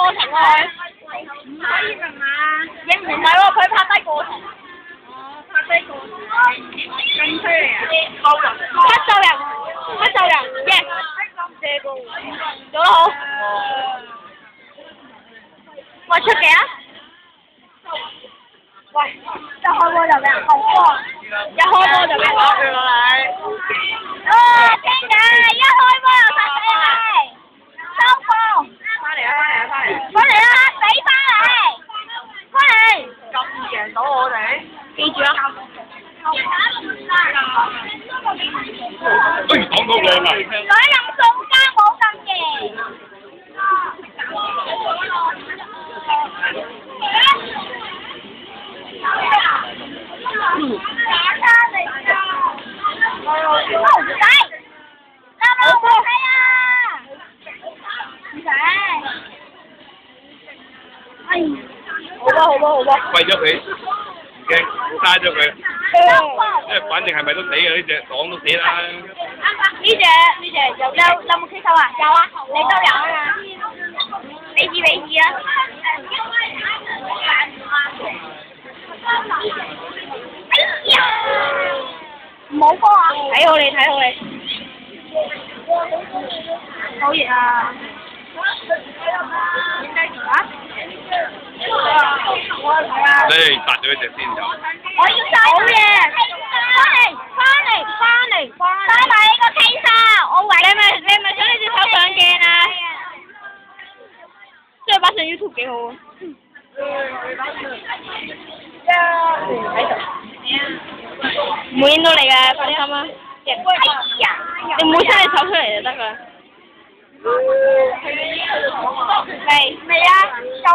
過程喎唔可以係嘛？佢，唔係喎，佢拍低過程。哦，拍低過程，咁犀利啊！黑獸人，耶！借過，做得好。喂，出幾啊？喂，一開波就俾人控波，一開波就俾人打住啦你。啊，邊嘅？一開波就殺死你，收波。翻嚟啦！俾翻嚟，翻嚟。咁贏到我哋，記住啊！講到靚啊！想飲宋家冇咁贏。打卡嚟㗎！唔使，收波係啊！唔使。哎，好波！廢咗佢，唔驚，嘥咗佢。因為反正係咪都死嘅呢隻，講都死啦。呢隻有冇棘手啊？有啊，你都有啊。俾字啊！哎呀！唔好波啊！睇好你。好熱啊！點解啊？殺咗一隻先就。我要晒好嘢！翻埋呢個 K 衫，我為你咪想呢隻手上鏡啊？即係擺上 YouTube 幾好啊！唔會影到你嘅，放心啦。你唔好伸隻手出嚟就得㗎啦。未啊？有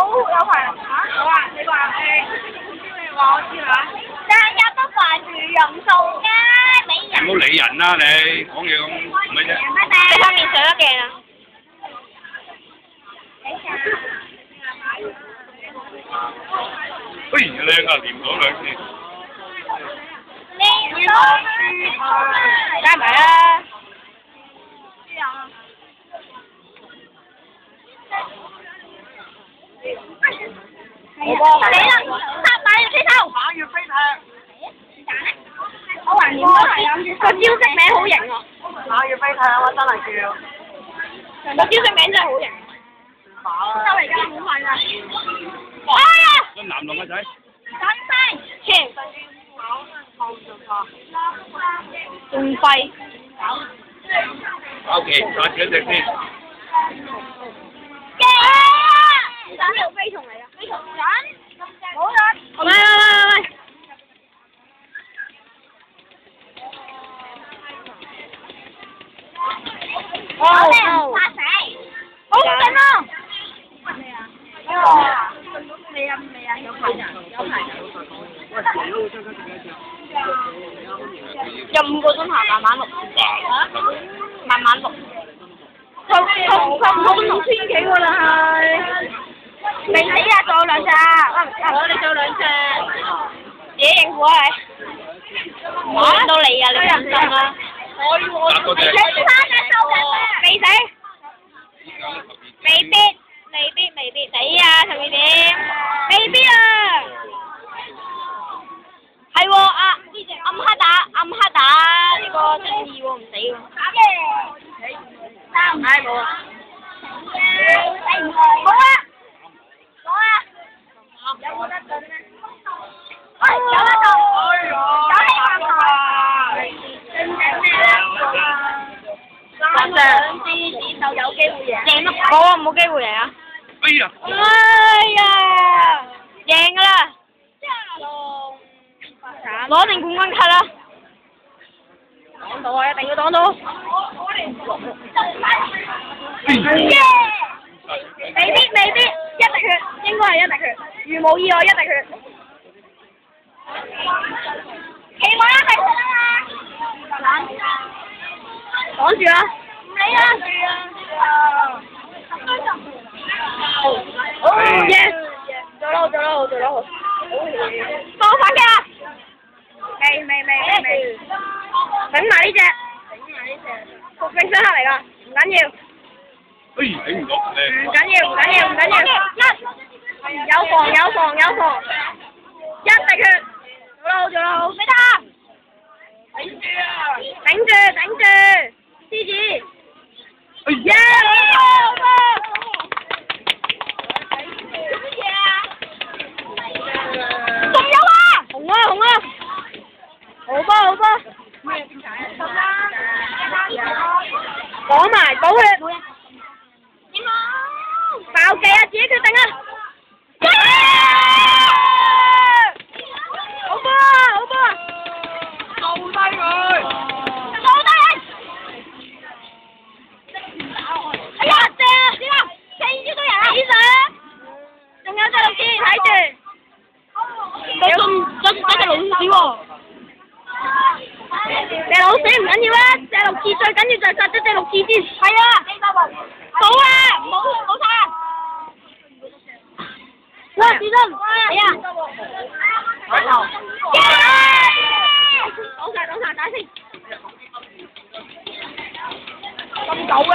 排嚇？好啊！你話我知啦。日日都煩住用數嘅，俾人。唔好理人啦你，講嘢咁咩啫？你塊面上咗鏡啊！哎，靚啊，連咗兩次。加埋啦！好波！死啦！拍埋你飛頭！馬要飛踢，我懷念都係諗住個招式名好型喎。馬要飛踢啊！真係叫。個招式名真係好型。周嚟㗎，好快㗎。哎呀！個男同個仔。等低，前。仲廢。O K，殺咗一隻先。驚啊！呢條飛蟲嚟㗎，飛蟲人。冇人。喂！我哋唔怕死，好勁啊！未啊，有排㗎。有5個鐘頭，慢慢錄。慢慢錄。佢5千幾喎啦係。未死啊！仲有2隻。你仲有2隻。自己應付啊你。唔好影到你啊！你認真啦。我3隻手嘅未死。未必死啊！陳美點？未必啊！係喎啊！呢隻暗黑打呢個正義喎，唔死喎。冇啊！好啊！攞啊！有冇得進咧？有得進！有希望啊！兩支指數有機會贏。贏乜？冇啊！冇機會贏啊！哎呀！贏㗎啦！攞定冠軍卡啦！擋到啊！一定要擋到！耶！未必，一滴血，應該係一滴血，如無意外一滴血。期望一滴血啊嘛！擋住啦！唔理啦！哦耶！做得好！放反擊啊！未，整埋呢隻，復命雙黑嚟㗎，唔緊要。頂唔到唔緊要，唔緊要，唔緊要，有防，一滴血，做得好，俾他，頂住，獅子，耶！仲有啊！紅啊！好波！講埋補血，爆技啊！自己決定啊！好波！掃低佢！哎呀，正啊！點啊？4個人啊！起水！仲有隻綠箭睇住。有隻老鼠喎。隻老鼠唔緊要啊，隻綠箭最緊要就係殺咗隻綠箭先。係啊。冇啊！冇殺啊！哇！子珍，係啊。擋晒，打先。咁久嘅。